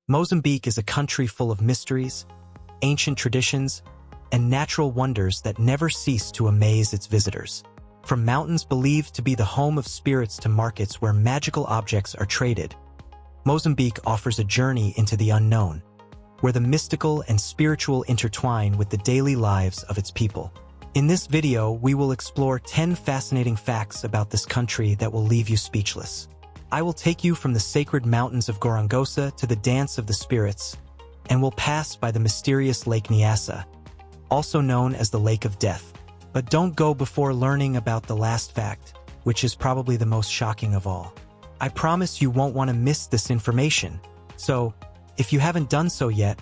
Mozambique is a country full of mysteries, ancient traditions, and natural wonders that never cease to amaze its visitors. From mountains believed to be the home of spirits to markets where magical objects are traded, Mozambique offers a journey into the unknown, where the mystical and spiritual intertwine with the daily lives of its people. In this video, we will explore 10 fascinating facts about this country that will leave you speechless. I will take you from the sacred mountains of Gorongosa to the dance of the spirits, and will pass by the mysterious Lake Nyasa, also known as the Lake of Death. But don't go before learning about the last fact, which is probably the most shocking of all. I promise you won't want to miss this information, so if you haven't done so yet,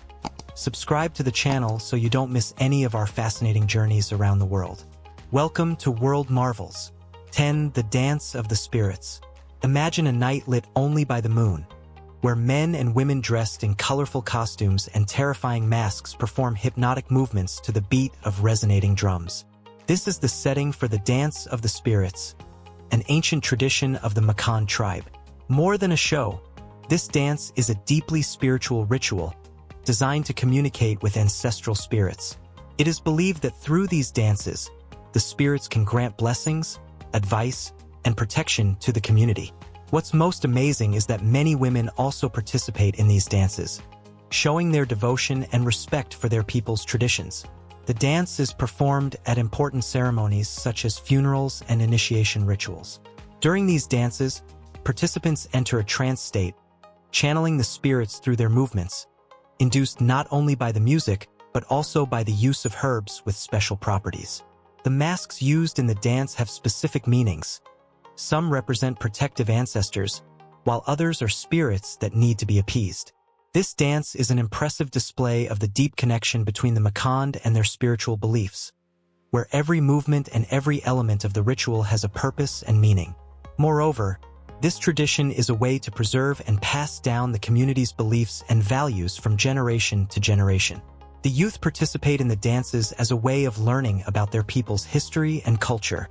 subscribe to the channel so you don't miss any of our fascinating journeys around the world. Welcome to World Marvels. 10. The Dance of the Spirits. Imagine a night lit only by the moon, where men and women dressed in colorful costumes and terrifying masks perform hypnotic movements to the beat of resonating drums. This is the setting for the Dance of the Spirits, an ancient tradition of the Makan tribe. More than a show, this dance is a deeply spiritual ritual designed to communicate with ancestral spirits. It is believed that through these dances, the spirits can grant blessings, advice, and protection to the community. What's most amazing is that many women also participate in these dances, showing their devotion and respect for their people's traditions. The dance is performed at important ceremonies such as funerals and initiation rituals. During these dances, participants enter a trance state, channeling the spirits through their movements, induced not only by the music, but also by the use of herbs with special properties. The masks used in the dance have specific meanings. Some represent protective ancestors, while others are spirits that need to be appeased. This dance is an impressive display of the deep connection between the Makan and their spiritual beliefs, where every movement and every element of the ritual has a purpose and meaning. Moreover, this tradition is a way to preserve and pass down the community's beliefs and values from generation to generation. The youth participate in the dances as a way of learning about their people's history and culture,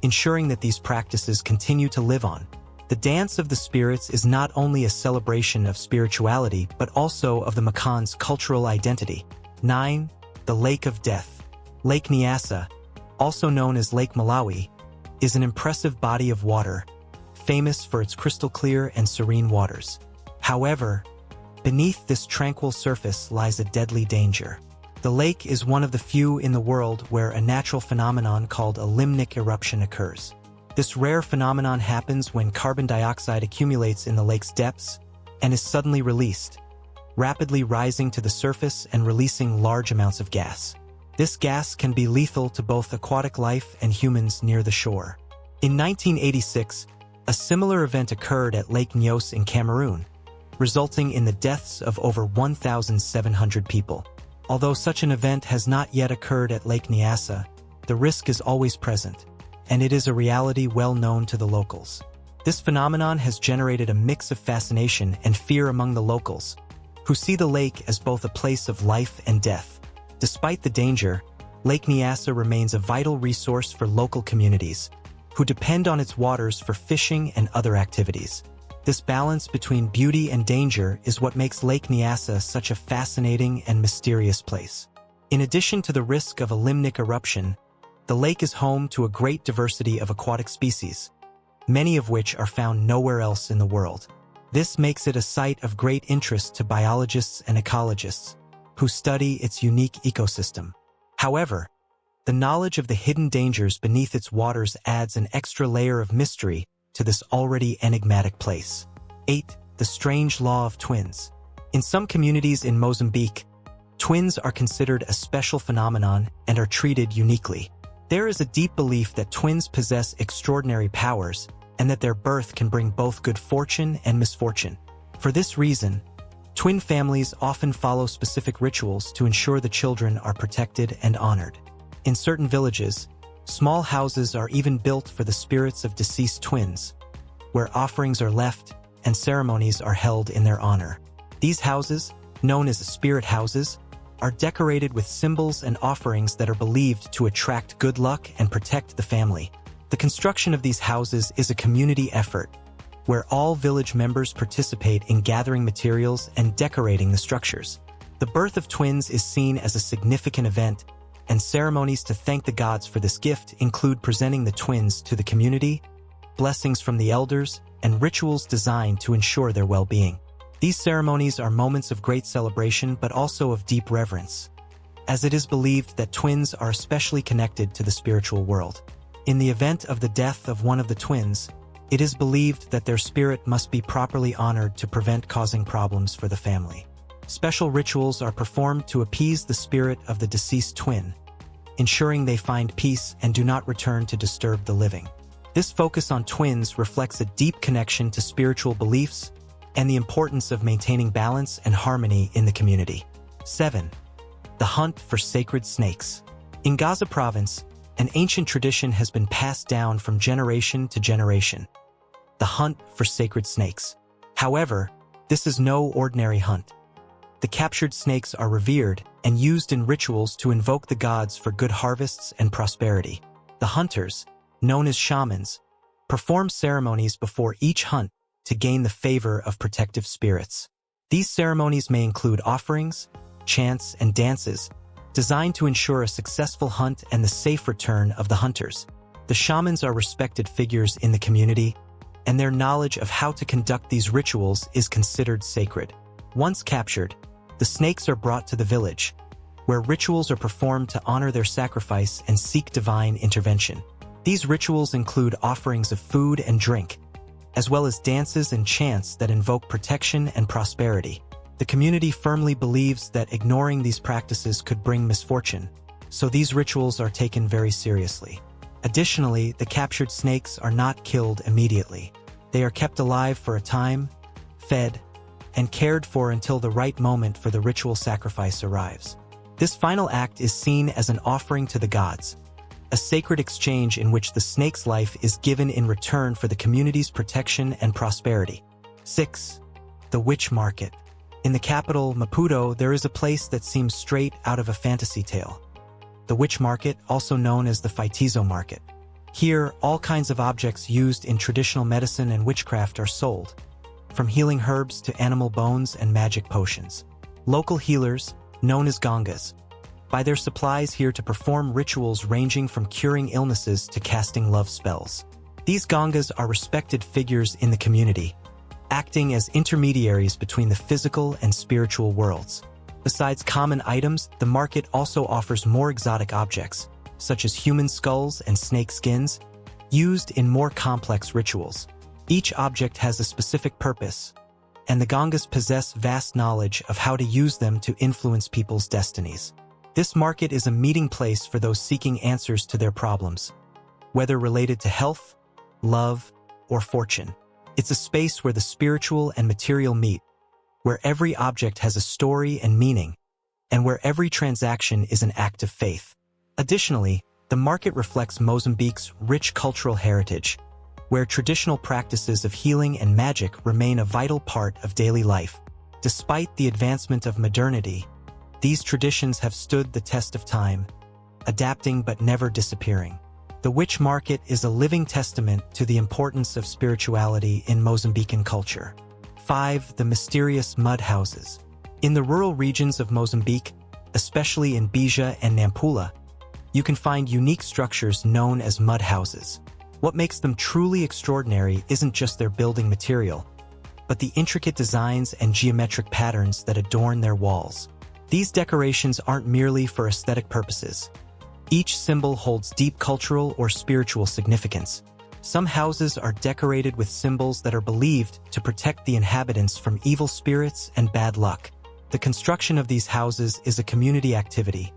ensuring that these practices continue to live on. The Dance of the Spirits is not only a celebration of spirituality, but also of the Makan's cultural identity. 9. The Lake of Death. Lake Nyasa, also known as Lake Malawi, is an impressive body of water, famous for its crystal clear and serene waters. However, beneath this tranquil surface lies a deadly danger. The lake is one of the few in the world where a natural phenomenon called a limnic eruption occurs. This rare phenomenon happens when carbon dioxide accumulates in the lake's depths and is suddenly released, rapidly rising to the surface and releasing large amounts of gas. This gas can be lethal to both aquatic life and humans near the shore. In 1986, a similar event occurred at Lake Nyos in Cameroon, resulting in the deaths of over 1,700 people. Although such an event has not yet occurred at Lake Nyasa, the risk is always present, and it is a reality well known to the locals. This phenomenon has generated a mix of fascination and fear among the locals, who see the lake as both a place of life and death. Despite the danger, Lake Nyasa remains a vital resource for local communities, who depend on its waters for fishing and other activities. This balance between beauty and danger is what makes Lake Nyasa such a fascinating and mysterious place. In addition to the risk of a limnic eruption, the lake is home to a great diversity of aquatic species, many of which are found nowhere else in the world. This makes it a site of great interest to biologists and ecologists, who study its unique ecosystem. However, the knowledge of the hidden dangers beneath its waters adds an extra layer of mystery to this already enigmatic place. 8. The Strange Law of Twins. In some communities in Mozambique, twins are considered a special phenomenon and are treated uniquely. There is a deep belief that twins possess extraordinary powers and that their birth can bring both good fortune and misfortune. For this reason, twin families often follow specific rituals to ensure the children are protected and honored. In certain villages, small houses are even built for the spirits of deceased twins, where offerings are left and ceremonies are held in their honor. These houses, known as spirit houses, are decorated with symbols and offerings that are believed to attract good luck and protect the family. The construction of these houses is a community effort, where all village members participate in gathering materials and decorating the structures. The birth of twins is seen as a significant event, and ceremonies to thank the gods for this gift include presenting the twins to the community, blessings from the elders, and rituals designed to ensure their well-being. These ceremonies are moments of great celebration but also of deep reverence, as it is believed that twins are especially connected to the spiritual world. In the event of the death of one of the twins, it is believed that their spirit must be properly honored to prevent causing problems for the family. Special rituals are performed to appease the spirit of the deceased twin, ensuring they find peace and do not return to disturb the living. This focus on twins reflects a deep connection to spiritual beliefs and the importance of maintaining balance and harmony in the community. 7. The hunt for sacred snakes. In Gaza province, an ancient tradition has been passed down from generation to generation: the hunt for sacred snakes. However, this is no ordinary hunt. The captured snakes are revered and used in rituals to invoke the gods for good harvests and prosperity. The hunters, known as shamans, perform ceremonies before each hunt to gain the favor of protective spirits. These ceremonies may include offerings, chants, and dances, designed to ensure a successful hunt and the safe return of the hunters. The shamans are respected figures in the community, and their knowledge of how to conduct these rituals is considered sacred. Once captured, the snakes are brought to the village, where rituals are performed to honor their sacrifice and seek divine intervention. These rituals include offerings of food and drink, as well as dances and chants that invoke protection and prosperity. The community firmly believes that ignoring these practices could bring misfortune, so these rituals are taken very seriously. Additionally, the captured snakes are not killed immediately. They are kept alive for a time, fed, and cared for until the right moment for the ritual sacrifice arrives. This final act is seen as an offering to the gods, a sacred exchange in which the snake's life is given in return for the community's protection and prosperity. 6. The witch market. In the capital, Maputo, there is a place that seems straight out of a fantasy tale: the witch market, also known as the Faitizo market. Here, all kinds of objects used in traditional medicine and witchcraft are sold, from healing herbs to animal bones and magic potions. Local healers, known as Gangas, buy their supplies here to perform rituals ranging from curing illnesses to casting love spells. These Gangas are respected figures in the community, acting as intermediaries between the physical and spiritual worlds. Besides common items, the market also offers more exotic objects, such as human skulls and snake skins, used in more complex rituals. Each object has a specific purpose, and the Gangas possess vast knowledge of how to use them to influence people's destinies. This market is a meeting place for those seeking answers to their problems, whether related to health, love, or fortune. It's a space where the spiritual and material meet, where every object has a story and meaning, and where every transaction is an act of faith. Additionally, the market reflects Mozambique's rich cultural heritage, where traditional practices of healing and magic remain a vital part of daily life. Despite the advancement of modernity, these traditions have stood the test of time, adapting but never disappearing. The witch market is a living testament to the importance of spirituality in Mozambican culture. 5. The mysterious mud houses. In the rural regions of Mozambique, especially in Beja and Nampula, you can find unique structures known as mud houses. What makes them truly extraordinary isn't just their building material, but the intricate designs and geometric patterns that adorn their walls. These decorations aren't merely for aesthetic purposes. Each symbol holds deep cultural or spiritual significance. Some houses are decorated with symbols that are believed to protect the inhabitants from evil spirits and bad luck. The construction of these houses is a community activity,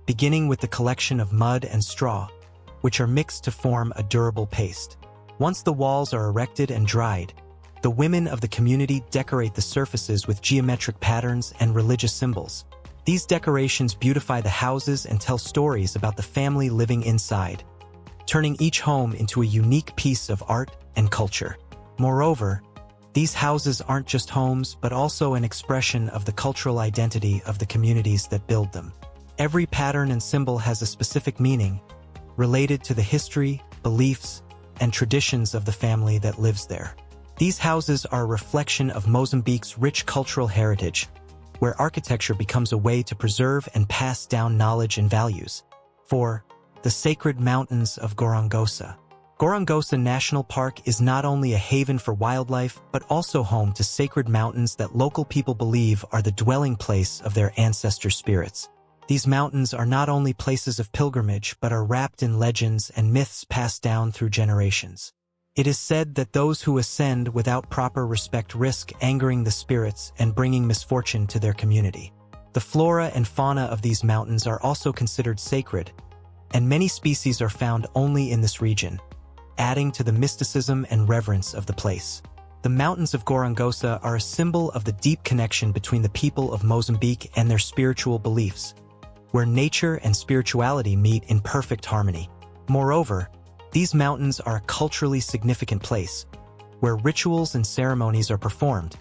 beginning with the collection of mud and straw, which are mixed to form a durable paste. Once the walls are erected and dried, the women of the community decorate the surfaces with geometric patterns and religious symbols. These decorations beautify the houses and tell stories about the family living inside, turning each home into a unique piece of art and culture. Moreover, these houses aren't just homes but also an expression of the cultural identity of the communities that build them. Every pattern and symbol has a specific meaning, related to the history, beliefs, and traditions of the family that lives there. These houses are a reflection of Mozambique's rich cultural heritage, where architecture becomes a way to preserve and pass down knowledge and values. 4. The Sacred Mountains of Gorongosa. Gorongosa National Park is not only a haven for wildlife, but also home to sacred mountains that local people believe are the dwelling place of their ancestor spirits. These mountains are not only places of pilgrimage, but are wrapped in legends and myths passed down through generations. It is said that those who ascend without proper respect risk angering the spirits and bringing misfortune to their community. The flora and fauna of these mountains are also considered sacred, and many species are found only in this region, adding to the mysticism and reverence of the place. The mountains of Gorongosa are a symbol of the deep connection between the people of Mozambique and their spiritual beliefs, where nature and spirituality meet in perfect harmony. Moreover, these mountains are a culturally significant place, where rituals and ceremonies are performed,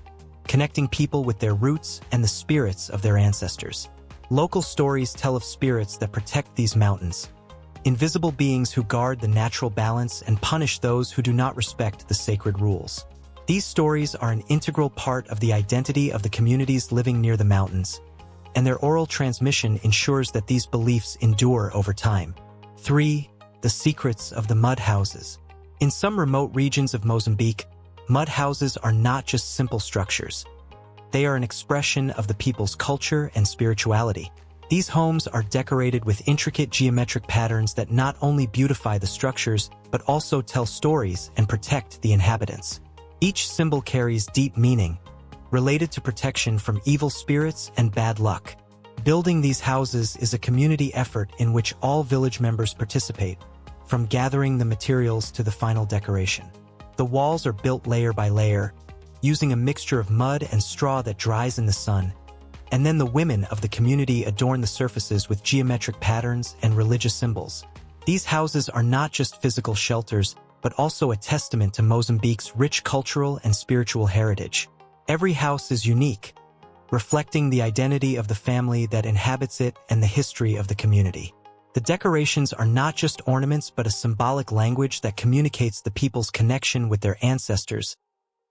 connecting people with their roots and the spirits of their ancestors. Local stories tell of spirits that protect these mountains, invisible beings who guard the natural balance and punish those who do not respect the sacred rules. These stories are an integral part of the identity of the communities living near the mountains, and their oral transmission ensures that these beliefs endure over time. 3. The secrets of the mud houses. In some remote regions of Mozambique, mud houses are not just simple structures. They are an expression of the people's culture and spirituality. These homes are decorated with intricate geometric patterns that not only beautify the structures, but also tell stories and protect the inhabitants. Each symbol carries deep meaning, related to protection from evil spirits and bad luck. Building these houses is a community effort in which all village members participate, from gathering the materials to the final decoration. The walls are built layer by layer, using a mixture of mud and straw that dries in the sun, and then the women of the community adorn the surfaces with geometric patterns and religious symbols. These houses are not just physical shelters, but also a testament to Mozambique's rich cultural and spiritual heritage. Every house is unique, reflecting the identity of the family that inhabits it and the history of the community. The decorations are not just ornaments but a symbolic language that communicates the people's connection with their ancestors,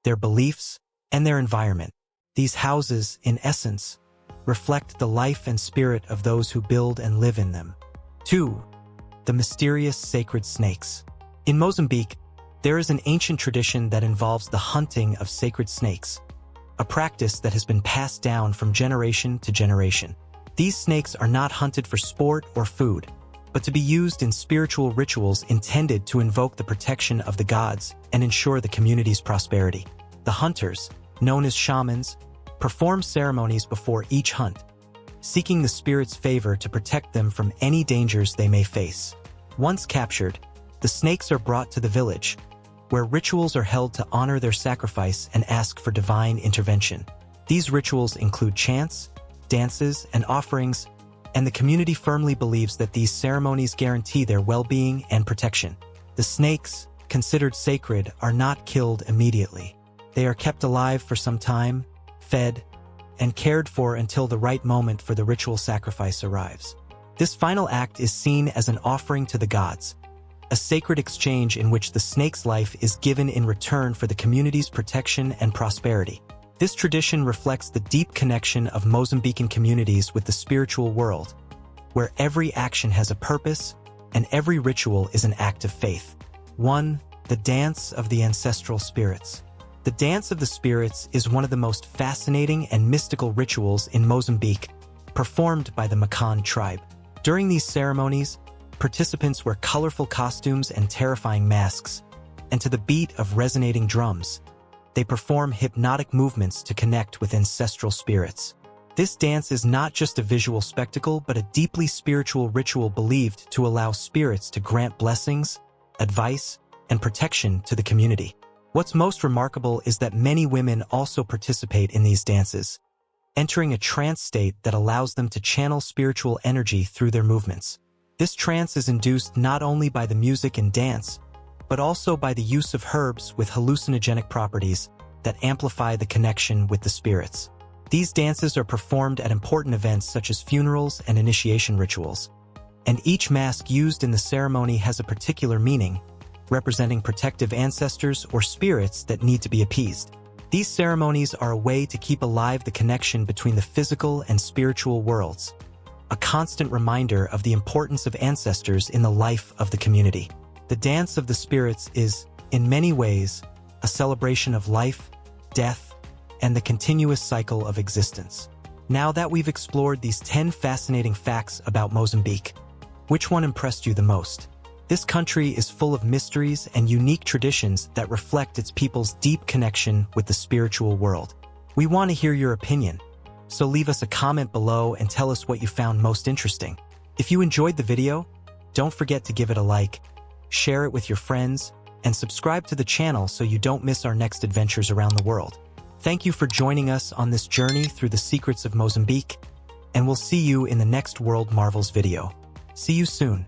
their beliefs, and their environment. These houses, in essence, reflect the life and spirit of those who build and live in them. 2. The mysterious sacred snakes. In Mozambique, there is an ancient tradition that involves the hunting of sacred snakes, a practice that has been passed down from generation to generation. These snakes are not hunted for sport or food, but to be used in spiritual rituals intended to invoke the protection of the gods and ensure the community's prosperity. The hunters, known as shamans, perform ceremonies before each hunt, seeking the spirits' favor to protect them from any dangers they may face. Once captured, the snakes are brought to the village, where rituals are held to honor their sacrifice and ask for divine intervention. These rituals include chants, dances, and offerings, and the community firmly believes that these ceremonies guarantee their well-being and protection. The snakes, considered sacred, are not killed immediately. They are kept alive for some time, fed, and cared for until the right moment for the ritual sacrifice arrives. This final act is seen as an offering to the gods, a sacred exchange in which the snake's life is given in return for the community's protection and prosperity. This tradition reflects the deep connection of Mozambican communities with the spiritual world, where every action has a purpose and every ritual is an act of faith. 1. The Dance of the Ancestral Spirits. The Dance of the Spirits is one of the most fascinating and mystical rituals in Mozambique, performed by the Makan tribe. During these ceremonies, participants wear colorful costumes and terrifying masks, and to the beat of resonating drums, they perform hypnotic movements to connect with ancestral spirits. This dance is not just a visual spectacle, but a deeply spiritual ritual believed to allow spirits to grant blessings, advice, and protection to the community. What's most remarkable is that many women also participate in these dances, entering a trance state that allows them to channel spiritual energy through their movements. This trance is induced not only by the music and dance, but also by the use of herbs with hallucinogenic properties that amplify the connection with the spirits. These dances are performed at important events such as funerals and initiation rituals, and each mask used in the ceremony has a particular meaning, representing protective ancestors or spirits that need to be appeased. These ceremonies are a way to keep alive the connection between the physical and spiritual worlds, a constant reminder of the importance of ancestors in the life of the community. The Dance of the Spirits is, in many ways, a celebration of life, death, and the continuous cycle of existence. Now that we've explored these 10 fascinating facts about Mozambique, which one impressed you the most? This country is full of mysteries and unique traditions that reflect its people's deep connection with the spiritual world. We want to hear your opinion, so leave us a comment below and tell us what you found most interesting. If you enjoyed the video, don't forget to give it a like, share it with your friends, and subscribe to the channel so you don't miss our next adventures around the world. Thank you for joining us on this journey through the secrets of Mozambique, and we'll see you in the next World Marvels video. See you soon.